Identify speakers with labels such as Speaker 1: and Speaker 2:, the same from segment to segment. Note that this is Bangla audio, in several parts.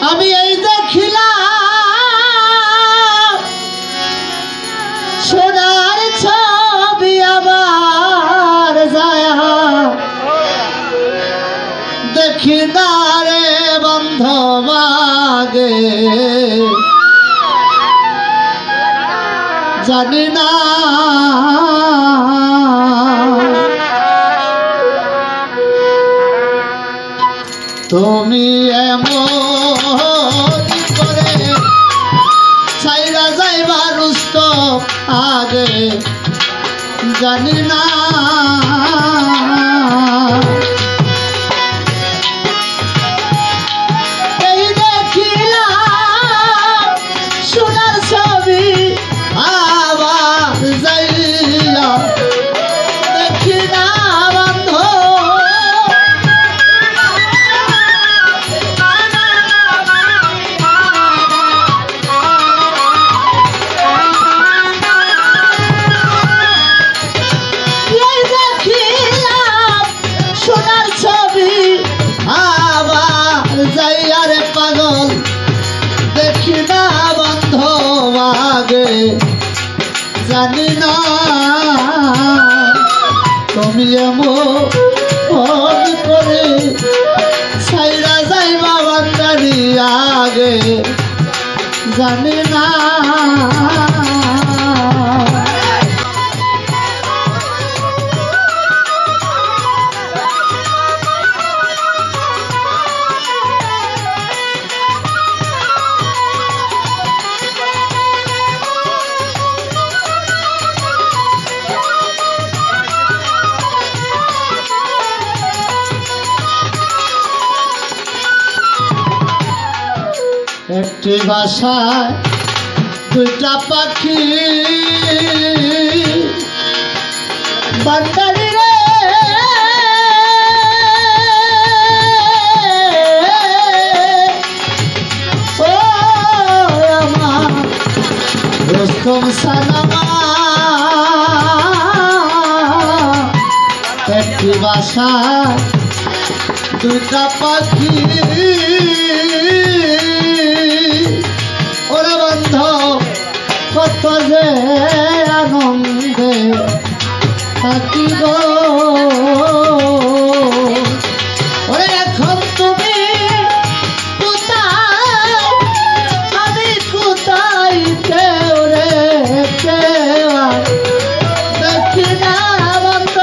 Speaker 1: আমি এই দেখিলাম সোনার ছবি আবার যায় দেখি না রে বন্ধ মাগে জানি না তুমি এমন করে ছাইরা যাইবা রুস্তম আগে জানি না এই দেখিলাম সোনার ছবি আবার যাইয়া দেখি না বন্ধ পাগল দেখি না বন্ধ মাগে জানি না তুমি এমন করে ছাইরা যাইবা বান্দারি আগে জানি না একটি বাসায় দুইটা পাখি বান্দারি রে ও আমার রুস্তম সালামা একটি বাসায় দুইটা পাখি ওরে বন্ধ কত যে আনন্দে থাকিব ওরে এখন তুমি কোথায় আমি কোথায় কেউ রে কেউ দেখি না বন্ধ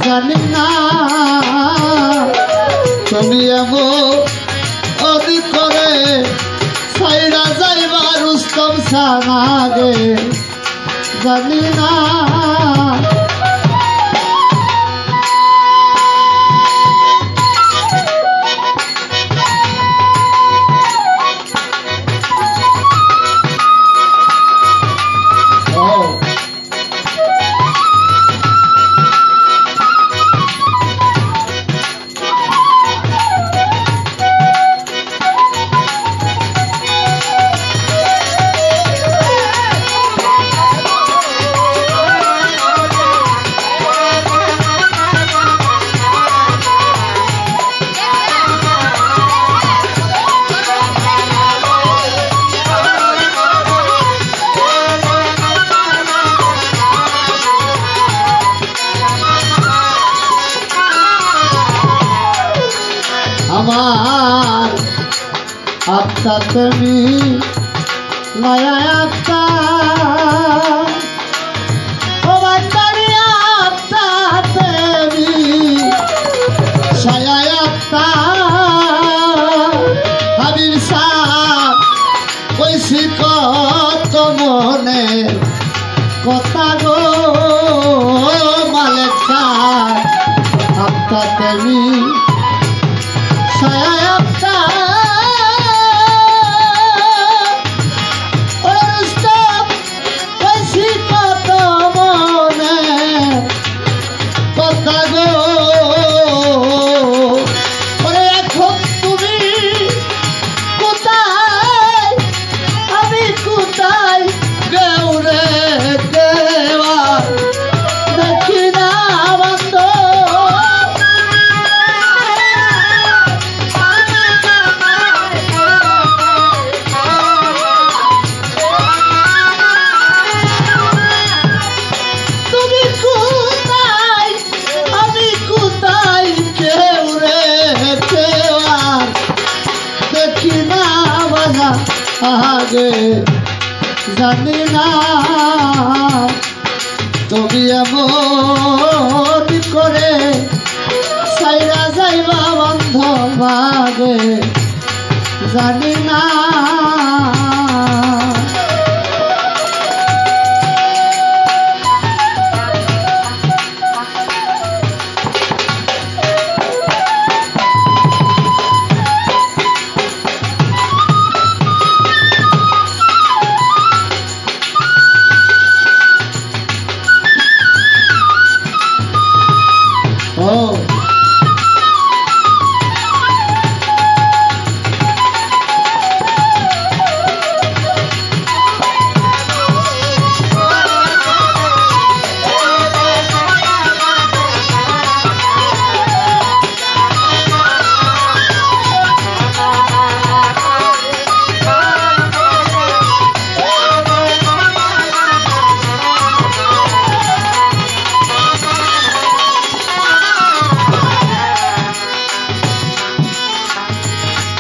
Speaker 1: জানি না তুমি এমন করে ছাইরা যাইবা রুস্তম সানাগে জানি না আমার আত্মা তুমি নয়া আত্মা ও বান্দারি আত্মা তুমি ছায়া আত্মা হাবিব সাহেব কইছি কত মনে কথা গো মালিক সাহেব আত্মা তুমি রুস্তম কইছি কত আগে জানি না তুমি এমন করে সাইরা যাইবা বান্ধব আগে জানি না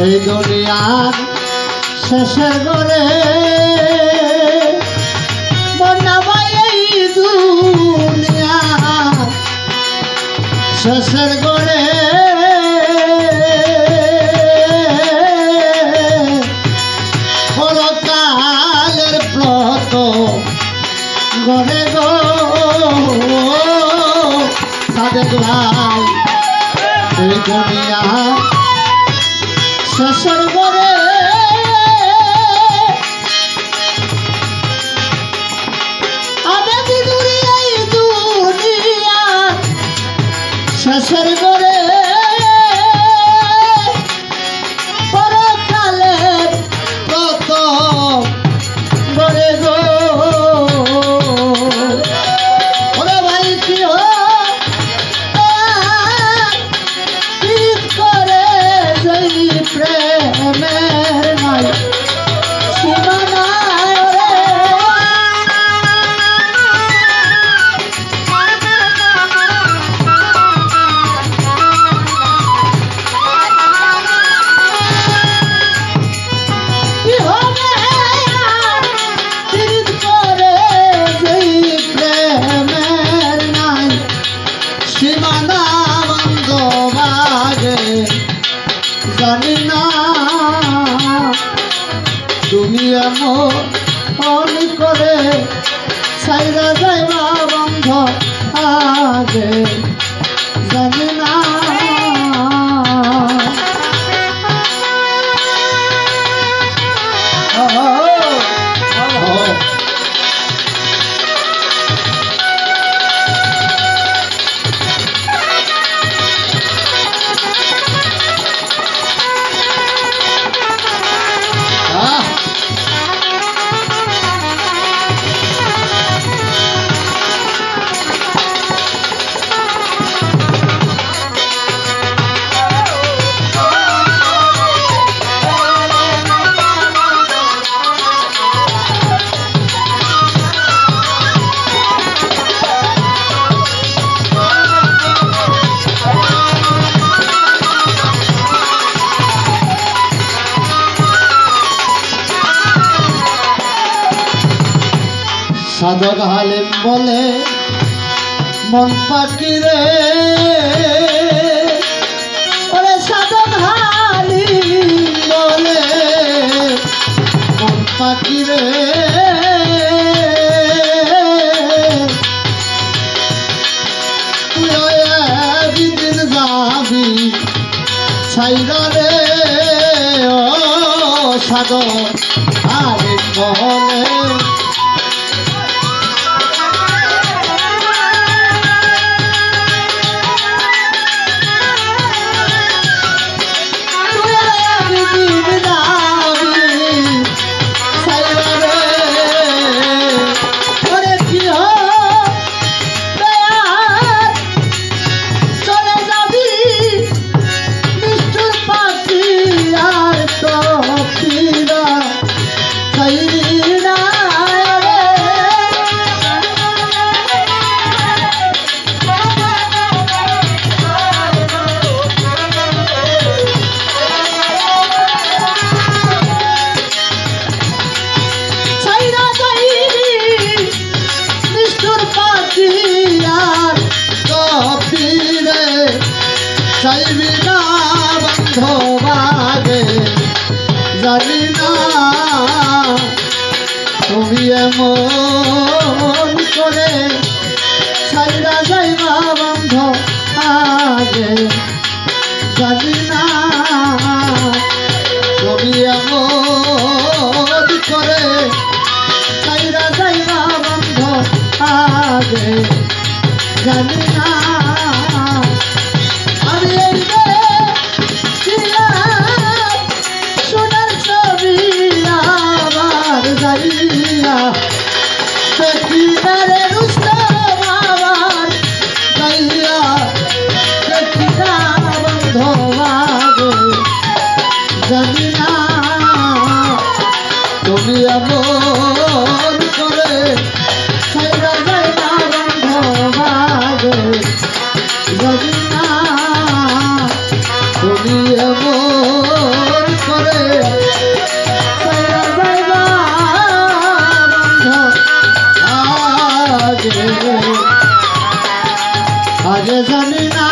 Speaker 1: এই দুনিয়ার শেষের ঘরে বনাবাই এই দুনিয়া শেষের ঘরে পরকালের ব্রত ঘরে গো সাদেক ভাই এই দুনিয়া শেষের ঘরে আবেদি দূরে এই দুনিয়া শেষের ঘরে পরকালে কত ঘরে গো ওরে ভাই কি প্রেমের নাই সীমানা কি হবে তিরিত করে যেই প্রেমের নাই সীমানা বন্ধ বাগে জানি না তুমি এমন করে সাইরা যাইবা বন্ধ আগে জানি না সাধক হালিম বলে মন পাখি রে ওরে সাধক হালিম বলে মন পাখি রে তুই একদিন যাবি ছাইরা রে ও সাধক হালিম বলে Mira ফিরে চাইবি না বান্ধব আগে জানি না তুমি এমন করে ছাইরা যাইবা বান্ধব আগে জানি না তুমি এমন করে ছাইরা যাইবা বান্ধব আগে জানি না আমি এই সোনার ছবি আবার যাইয়া দেখি না রে রুস্তম আবার যাইয়া দেখি না বান্ধব আগে জানি না তুমি এমন করে ছাইরা যাইবা বান্ধব আগে জানি না তুমি এমন করে ছাইরা যাইবা বান্ধব আগে আগে জানি না